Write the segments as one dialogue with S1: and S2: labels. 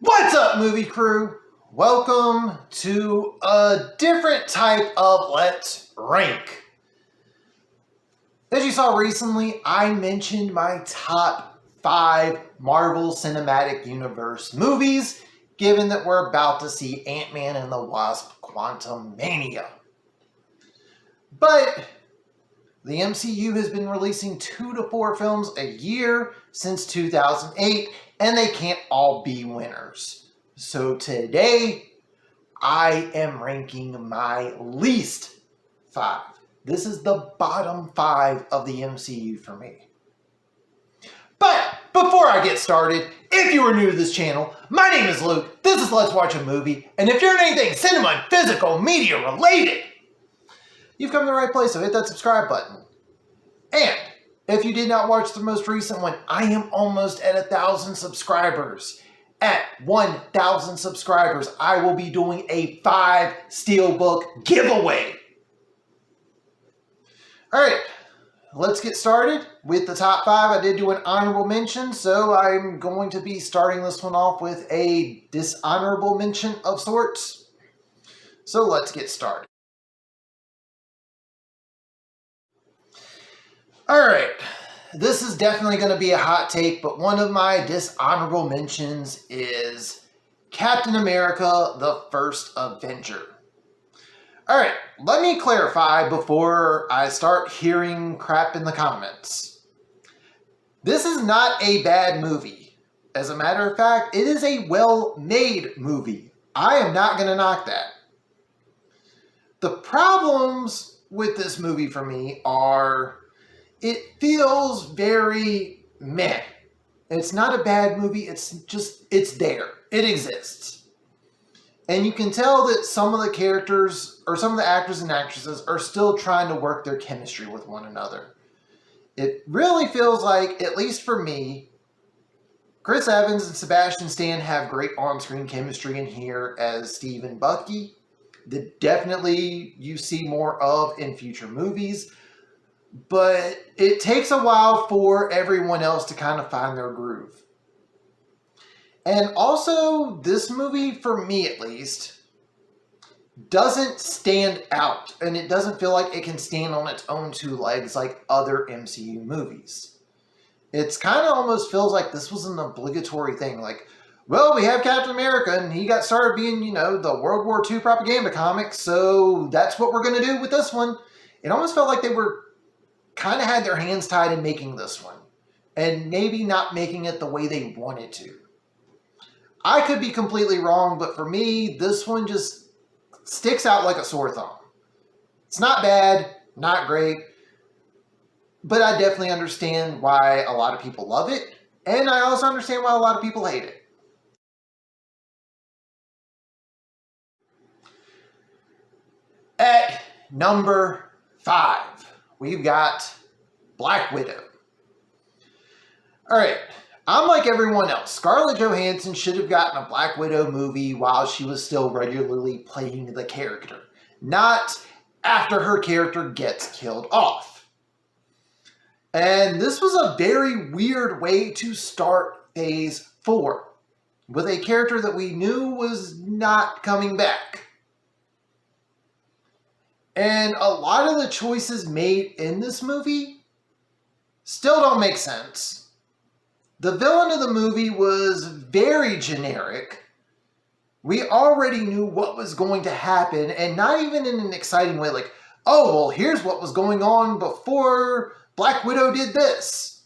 S1: What's up, movie crew? Welcome to a different type of Let's Rank. As you saw recently, I mentioned my top 5 Marvel Cinematic Universe movies, given that we're about to see Ant-Man and the Wasp: Quantumania. But the MCU has been releasing 2 to 4 films a year since 2008, and they can't all be winners. So today, I am ranking my least 5. This is the bottom 5 of the MCU for me. But before I get started, if you are new to this channel, my name is Luke, this is Let's Watch a Movie, and if you're anything cinema and physical media related, you've come to the right place, so hit that subscribe button. And if you did not watch the most recent one, I am almost at 1,000 subscribers. At 1,000 subscribers, I will be doing a 5 Steelbook giveaway. Alright, let's get started with the top 5. I did do an honorable mention, so I'm going to be starting this one off with a dishonorable mention of sorts. So let's get started. Alright, this is definitely going to be a hot take, but one of my dishonorable mentions is Captain America: The First Avenger. Alright, let me clarify before I start hearing crap in the comments. This is not a bad movie. As a matter of fact, it is a well-made movie. I am not going to knock that. The problems with this movie for me are it feels very meh. It's not a bad movie, it's there. It exists. And you can tell that some of the characters, or some of the actors and actresses, are still trying to work their chemistry with one another. It really feels like, at least for me, Chris Evans and Sebastian Stan have great on-screen chemistry in here as Steve and Bucky. That definitely you see more of in future movies. But it takes a while for everyone else to kind of find their groove. And also, this movie, for me at least, doesn't stand out. And it doesn't feel like it can stand on its own 2 legs like other MCU movies. It's kind of almost feels like this was an obligatory thing. Like, well, we have Captain America, and he got started being, the World War II propaganda comic, so that's what we're going to do with this one. It almost felt like they were kind of had their hands tied in making this one, and maybe not making it the way they wanted to. I could be completely wrong, but for me, this one just sticks out like a sore thumb. It's not bad, not great, but I definitely understand why a lot of people love it, and I also understand why a lot of people hate it. At number 5, we've got Black Widow. Alright, I'm like everyone else. Scarlett Johansson should have gotten a Black Widow movie while she was still regularly playing the character, not after her character gets killed off. And this was a very weird way to start Phase 4, with a character that we knew was not coming back. And a lot of the choices made in this movie still don't make sense. The villain of the movie was very generic. We already knew what was going to happen, and not even in an exciting way, like, oh, well, here's what was going on before Black Widow did this.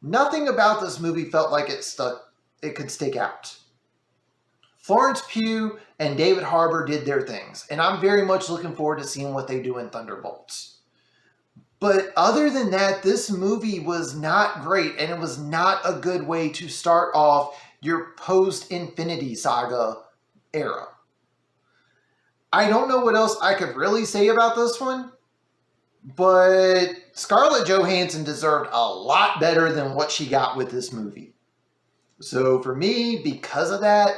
S1: Nothing about this movie felt like it could stick out. Florence Pugh and David Harbour did their things, and I'm very much looking forward to seeing what they do in Thunderbolts. But other than that, this movie was not great, and it was not a good way to start off your post-Infinity Saga era. I don't know what else I could really say about this one, but Scarlett Johansson deserved a lot better than what she got with this movie. So for me, because of that,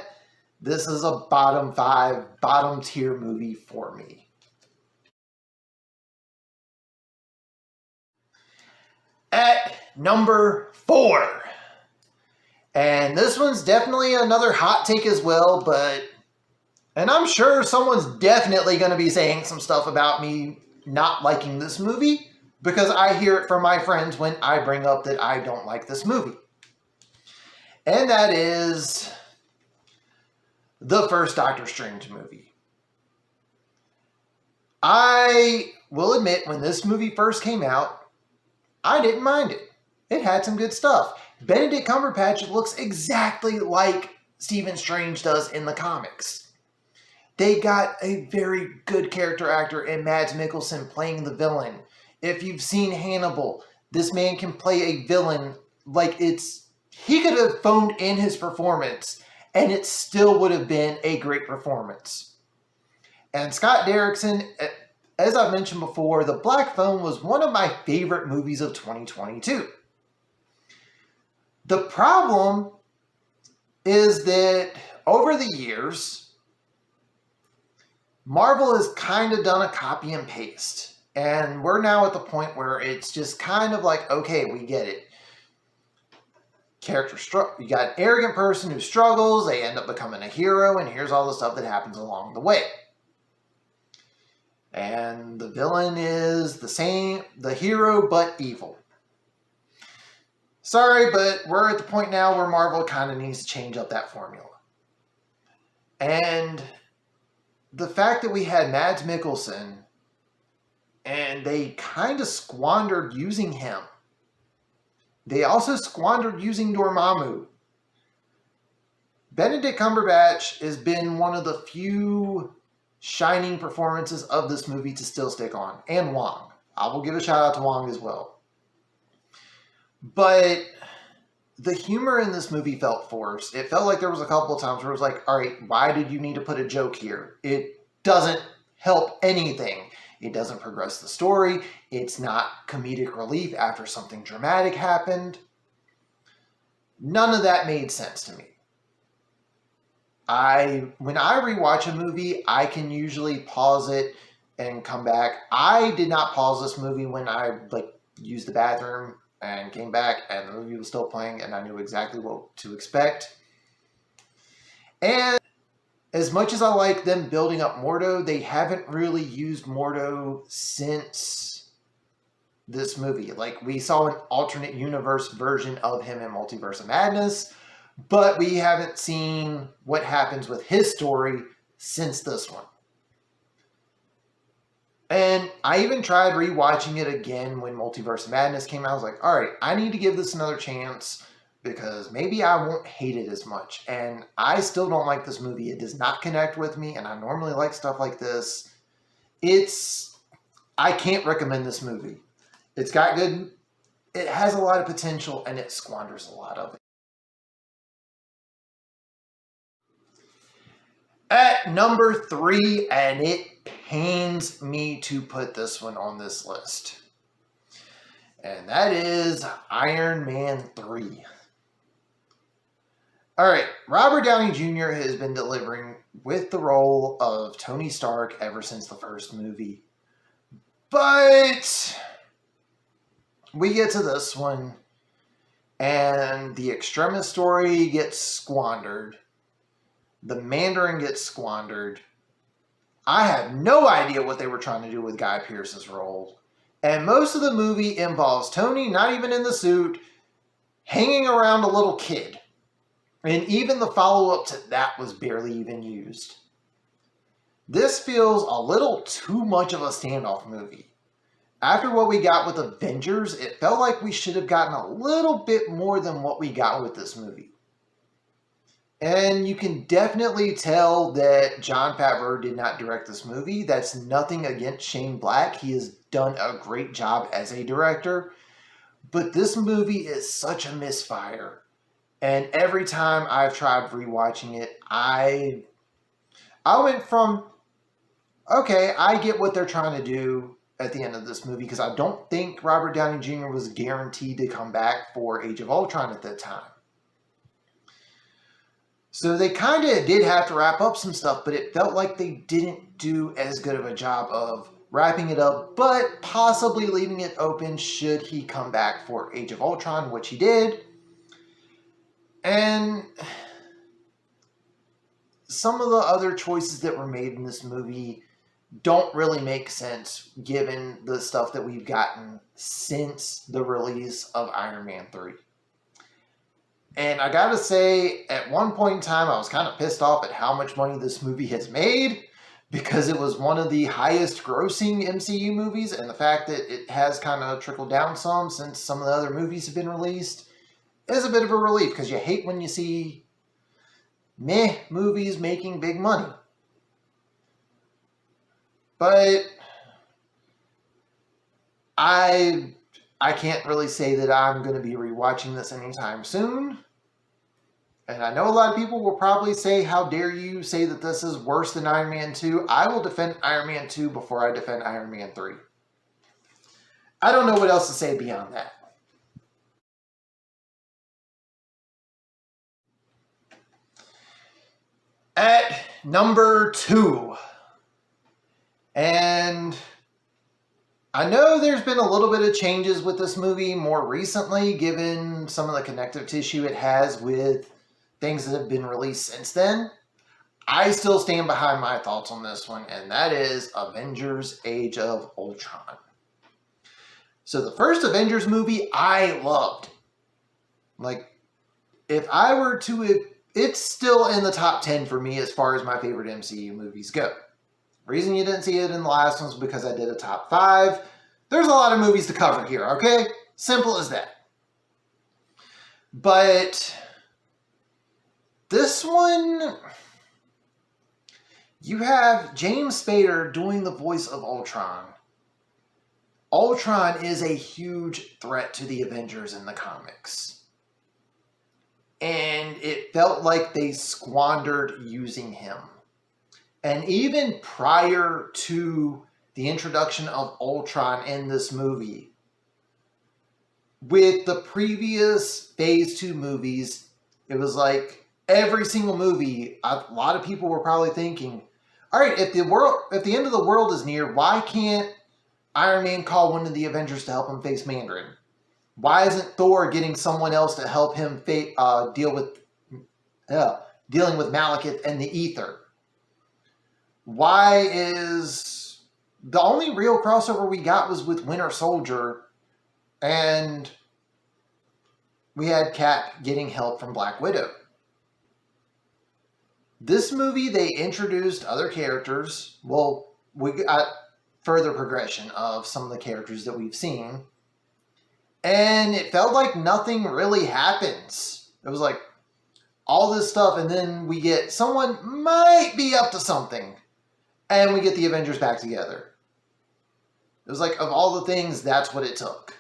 S1: this is a bottom 5, bottom tier movie for me. At number 4, And this one's definitely another hot take as well, and I'm sure someone's definitely going to be saying some stuff about me not liking this movie, because I hear it from my friends when I bring up that I don't like this movie. And that is the first Doctor Strange movie. I will admit, when this movie first came out, I didn't mind it. It had some good stuff. Benedict Cumberbatch looks exactly like Stephen Strange does in the comics. They got a very good character actor in Mads Mikkelsen playing the villain. If you've seen Hannibal, this man can play a villain like he could have phoned in his performance and it still would have been a great performance. And Scott Derrickson, as I've mentioned before, The Black Phone was one of my favorite movies of 2022. The problem is that over the years, Marvel has kind of done a copy and paste. And we're now at the point where it's just kind of like, okay, we get it. You got an arrogant person who struggles, they end up becoming a hero, and here's all the stuff that happens along the way. And the villain is the hero, but evil. Sorry, but we're at the point now where Marvel kind of needs to change up that formula. And the fact that we had Mads Mikkelsen, and they kind of squandered using him. They also squandered using Dormammu. Benedict Cumberbatch has been one of the few shining performances of this movie to still stick on. And Wong. I will give a shout out to Wong as well. But the humor in this movie felt forced. It felt like there was a couple of times where it was like, all right, why did you need to put a joke here? It doesn't help anything. It doesn't progress the story. It's not comedic relief after something dramatic happened. None of that made sense to me. When I rewatch a movie, I can usually pause it and come back. I did not pause this movie when I used the bathroom and came back and the movie was still playing and I knew exactly what to expect. And as much as I like them building up Mordo, they haven't really used Mordo since this movie. Like, we saw an alternate universe version of him in Multiverse of Madness, but we haven't seen what happens with his story since this one. And I even tried rewatching it again when Multiverse of Madness came out. I was like, all right, I need to give this another chance because maybe I won't hate it as much. And I still don't like this movie. It does not connect with me, and I normally like stuff like this. I can't recommend this movie. It has a lot of potential, and it squanders a lot of it. At number 3, and it pains me to put this one on this list, and that is Iron Man 3. All right, Robert Downey Jr. has been delivering with the role of Tony Stark ever since the first movie. But we get to this one, and the Extremis story gets squandered. The Mandarin gets squandered. I have no idea what they were trying to do with Guy Pearce's role. And most of the movie involves Tony, not even in the suit, hanging around a little kid. And even the follow-up to that was barely even used. This feels a little too much of a standoff movie. After what we got with Avengers, it felt like we should have gotten a little bit more than what we got with this movie. And you can definitely tell that Jon Favreau did not direct this movie. That's nothing against Shane Black. He has done a great job as a director. But this movie is such a misfire. And every time I've tried rewatching it, I went from, okay, I get what they're trying to do at the end of this movie, because I don't think Robert Downey Jr. was guaranteed to come back for Age of Ultron at that time. So they kind of did have to wrap up some stuff, but it felt like they didn't do as good of a job of wrapping it up, but possibly leaving it open should he come back for Age of Ultron, which he did. And some of the other choices that were made in this movie don't really make sense given the stuff that we've gotten since the release of Iron Man 3. And I gotta say, at one point in time, I was kind of pissed off at how much money this movie has made, because it was one of the highest grossing MCU movies, and the fact that it has kind of trickled down some since some of the other movies have been released is a bit of a relief, because you hate when you see meh movies making big money. But I can't really say that I'm going to be rewatching this anytime soon. And I know a lot of people will probably say, how dare you say that this is worse than Iron Man 2. I will defend Iron Man 2 before I defend Iron Man 3. I don't know what else to say beyond that. At number 2. And I know there's been a little bit of changes with this movie more recently, given some of the connective tissue it has with things that have been released since then. I still stand behind my thoughts on this one, and that is Avengers Age of Ultron. So the first Avengers movie I loved. Like, if I were to, it's still in the top 10 for me as far as my favorite MCU movies go. Reason you didn't see it in the last one is because I did a top 5. There's a lot of movies to cover here, okay? Simple as that. But this one, you have James Spader doing the voice of Ultron. Ultron is a huge threat to the Avengers in the comics. And it felt like they squandered using him. And even prior to the introduction of Ultron in this movie, with the previous Phase 2 movies, it was like every single movie, a lot of people were probably thinking, all right, if the end of the world is near, why can't Iron Man call one of the Avengers to help him face Mandarin? Why isn't Thor getting someone else to help him dealing with Malekith and the Ether? Why is the only real crossover we got was with Winter Soldier, and we had Cap getting help from Black Widow. This movie, they introduced other characters. Well, we got further progression of some of the characters that we've seen. And it felt like nothing really happens. It was like all this stuff, and then we get someone might be up to something. And we get the Avengers back together. It was like, of all the things, that's what it took.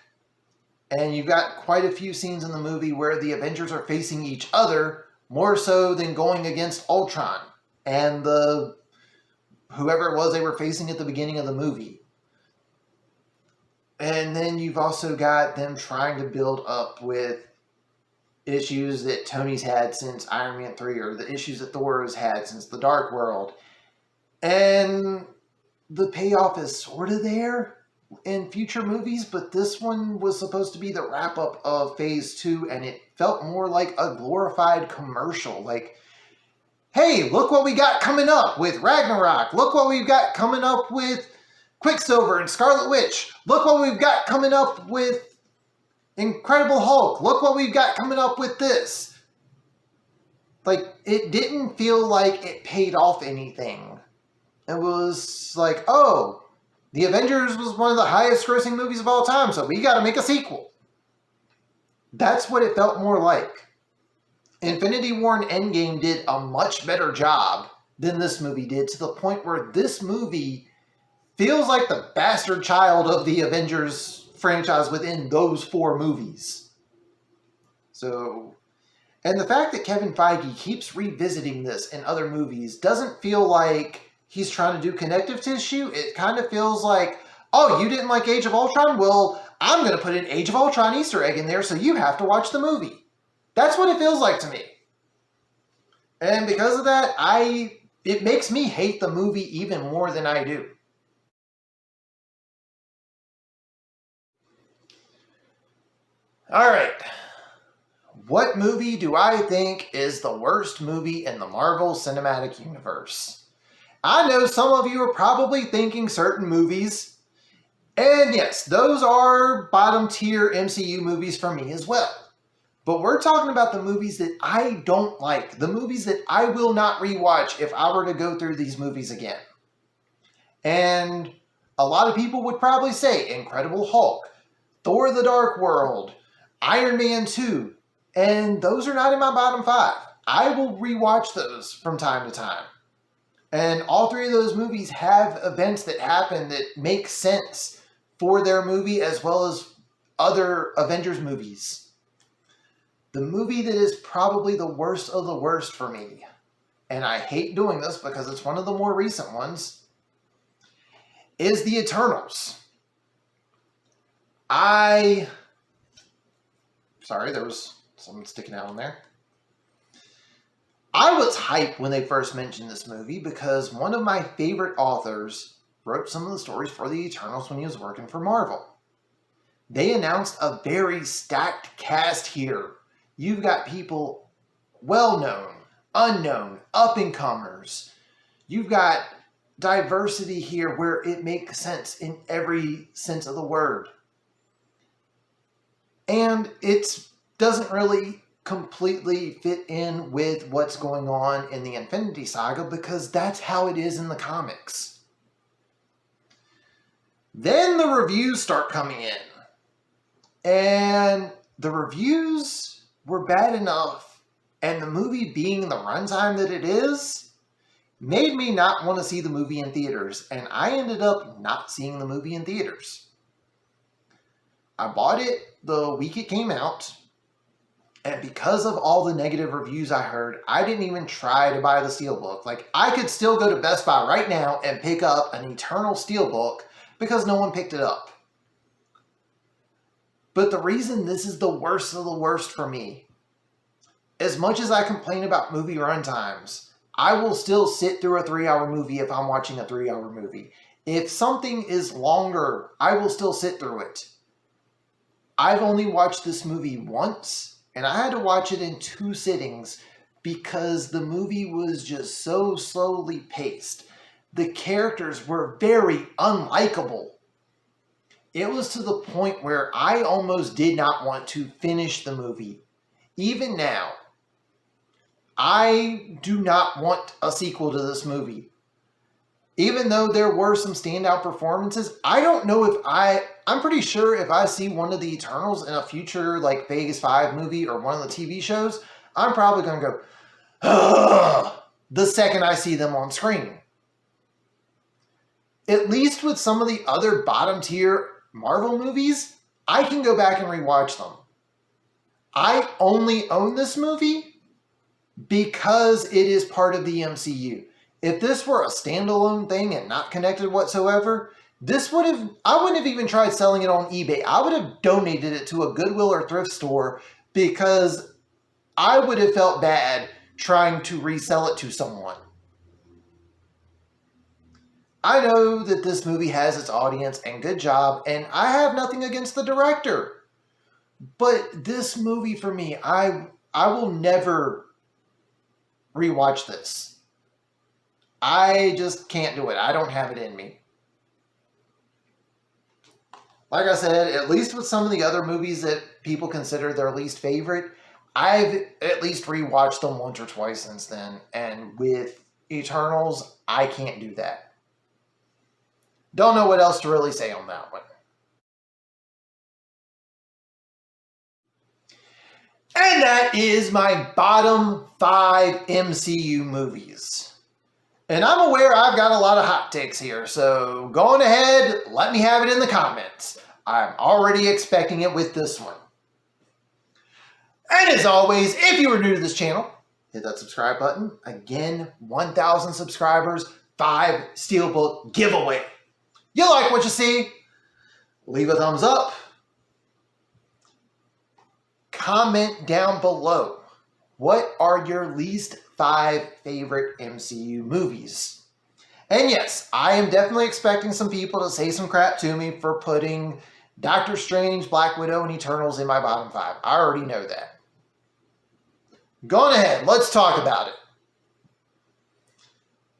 S1: And you've got quite a few scenes in the movie where the Avengers are facing each other, more so than going against Ultron and whoever it was they were facing at the beginning of the movie. And then you've also got them trying to build up with issues that Tony's had since Iron Man 3, or the issues that Thor has had since The Dark World. And the payoff is sort of there in future movies, but this one was supposed to be the wrap-up of Phase 2, and it felt more like a glorified commercial. Like, hey, look what we got coming up with Ragnarok. Look what we've got coming up with Quicksilver and Scarlet Witch. Look what we've got coming up with Incredible Hulk. Look what we've got coming up with this. Like, it didn't feel like it paid off anything. It was like, oh, The Avengers was one of the highest grossing movies of all time, so we got to make a sequel. That's what it felt more like. Infinity War and Endgame did a much better job than this movie did, to the point where this movie feels like the bastard child of the Avengers franchise within those 4 movies. So, and the fact that Kevin Feige keeps revisiting this in other movies doesn't feel like he's trying to do connective tissue. It kind of feels like, oh, you didn't like Age of Ultron? Well, I'm going to put an Age of Ultron Easter egg in there, so you have to watch the movie. That's what it feels like to me. And because of that, it makes me hate the movie even more than I do. All right. What movie do I think is the worst movie in the Marvel Cinematic Universe? I know some of you are probably thinking certain movies, and yes, those are bottom tier MCU movies for me as well. But we're talking about the movies that I don't like, the movies that I will not rewatch if I were to go through these movies again. And a lot of people would probably say Incredible Hulk, Thor the Dark World, Iron Man 2, and those are not in my bottom 5. I will rewatch those from time to time. And all 3 of those movies have events that happen that make sense for their movie as well as other Avengers movies. The movie that is probably the worst of the worst for me, and I hate doing this because it's one of the more recent ones, is The Eternals. Sorry, there was something sticking out on there. I was hyped when they first mentioned this movie because one of my favorite authors wrote some of the stories for The Eternals when he was working for Marvel. They announced a very stacked cast here. You've got people well-known, unknown, up-and-comers. You've got diversity here where it makes sense in every sense of the word. And it doesn't really completely fit in with what's going on in the Infinity Saga because that's how it is in the comics. Then the reviews start coming in. And the reviews were bad enough, and the movie being the runtime that it is, made me not want to see the movie in theaters, and I ended up not seeing the movie in theaters. I bought it the week it came out, and because of all the negative reviews I heard, I didn't even try to buy the Steelbook. Like, I could still go to Best Buy right now and pick up an Eternal Steelbook because no one picked it up. But the reason this is the worst of the worst for me, as much as I complain about movie runtimes, I will still sit through a 3-hour movie if I'm watching a 3-hour movie. If something is longer, I will still sit through it. I've only watched this movie once, and I had to watch it in 2 sittings because the movie was just so slowly paced. The characters were very unlikable. It was to the point where I almost did not want to finish the movie. Even now, I do not want a sequel to this movie. Even though there were some standout performances, I don't know if I'm pretty sure if I see one of the Eternals in a future like Phase 5 movie or one of the TV shows, I'm probably going to go, ugh, the second I see them on screen. At least with some of the other bottom tier Marvel movies, I can go back and rewatch them. I only own this movie because it is part of the MCU. If this were a standalone thing and not connected whatsoever, I wouldn't have even tried selling it on eBay. I would have donated it to a Goodwill or thrift store because I would have felt bad trying to resell it to someone. I know that this movie has its audience, and good job, and I have nothing against the director. But this movie for me, I will never rewatch this. I just can't do it. I don't have it in me. Like I said, at least with some of the other movies that people consider their least favorite, I've at least rewatched them once or twice since then. And with Eternals, I can't do that. Don't know what else to really say on that one. And that is my bottom 5 MCU movies. And I'm aware I've got a lot of hot takes here, so go on ahead, let me have it in the comments. I'm already expecting it with this one. And as always, if you are new to this channel, hit that subscribe button. Again, 1,000 subscribers, 5 Steelbook giveaway. You like what you see? Leave a thumbs up. Comment down below. What are your least 5 favorite MCU movies? And yes, I am definitely expecting some people to say some crap to me for putting Doctor Strange, Black Widow, and Eternals in my bottom 5. I already know that. Go on ahead, let's talk about it.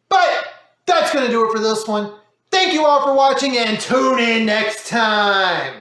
S1: But that's going to do it for this one. Thank you all for watching and tune in next time.